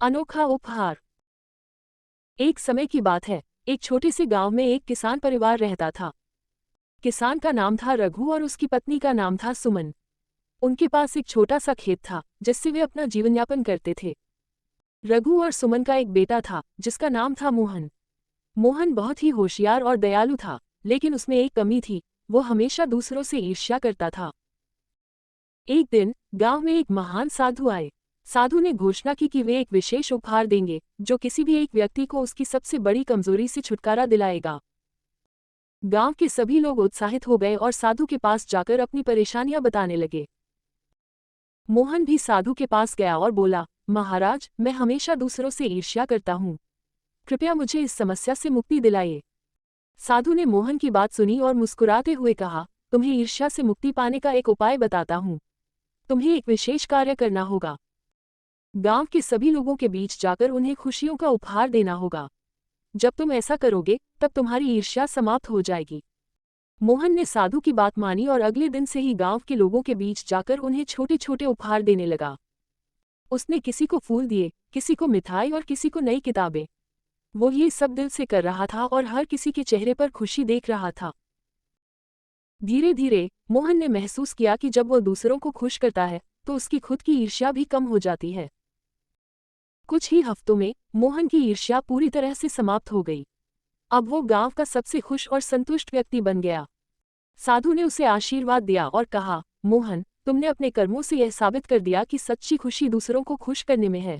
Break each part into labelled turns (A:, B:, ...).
A: अनोखा उपहार। एक समय की बात है, एक छोटे से गांव में एक किसान परिवार रहता था। किसान का नाम था रघु और उसकी पत्नी का नाम था सुमन। उनके पास एक छोटा सा खेत था जिससे वे अपना जीवन यापन करते थे। रघु और सुमन का एक बेटा था जिसका नाम था मोहन। मोहन बहुत ही होशियार और दयालु था, लेकिन उसमें एक कमी थी, वो हमेशा दूसरों से ईर्ष्या करता था। एक दिन गांव में एक महान साधु आए। साधु ने घोषणा की कि वे एक विशेष उपहार देंगे जो किसी भी एक व्यक्ति को उसकी सबसे बड़ी कमजोरी से छुटकारा दिलाएगा। गांव के सभी लोग उत्साहित हो गए और साधु के पास जाकर अपनी परेशानियां बताने लगे। मोहन भी साधु के पास गया और बोला, महाराज, मैं हमेशा दूसरों से ईर्ष्या करता हूँ, कृपया मुझे इस समस्या से मुक्ति दिलाइए। साधु ने मोहन की बात सुनी और मुस्कुराते हुए कहा, तुम्हें ईर्ष्या से मुक्ति पाने का एक उपाय बताता हूँ। तुम्हें एक विशेष कार्य करना होगा। गांव के सभी लोगों के बीच जाकर उन्हें खुशियों का उपहार देना होगा। जब तुम ऐसा करोगे तब तुम्हारी ईर्ष्या समाप्त हो जाएगी। मोहन ने साधु की बात मानी और अगले दिन से ही गांव के लोगों के बीच जाकर उन्हें छोटे छोटे उपहार देने लगा। उसने किसी को फूल दिए, किसी को मिठाई और किसी को नई किताबें। वो ये सब दिल से कर रहा था और हर किसी के चेहरे पर खुशी देख रहा था। धीरे धीरे मोहन ने महसूस किया कि जब वो दूसरों को खुश करता है तो उसकी खुद की ईर्ष्या भी कम हो जाती है। कुछ ही हफ्तों में मोहन की ईर्ष्या पूरी तरह से समाप्त हो गई। अब वो गांव का सबसे खुश और संतुष्ट व्यक्ति बन गया। साधु ने उसे आशीर्वाद दिया और कहा, मोहन, तुमने अपने कर्मों से यह साबित कर दिया कि सच्ची खुशी दूसरों को खुश करने में है।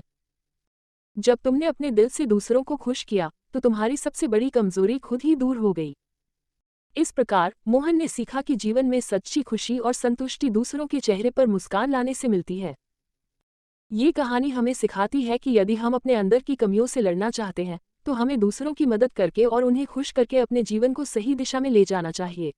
A: जब तुमने अपने दिल से दूसरों को खुश किया तो तुम्हारी सबसे बड़ी कमजोरी खुद ही दूर हो गई। इस प्रकार मोहन ने सीखा कि जीवन में सच्ची खुशी और संतुष्टि दूसरों के चेहरे पर मुस्कान लाने से मिलती है। ये कहानी हमें सिखाती है कि यदि हम अपने अंदर की कमियों से लड़ना चाहते हैं तो हमें दूसरों की मदद करके और उन्हें खुश करके अपने जीवन को सही दिशा में ले जाना चाहिए।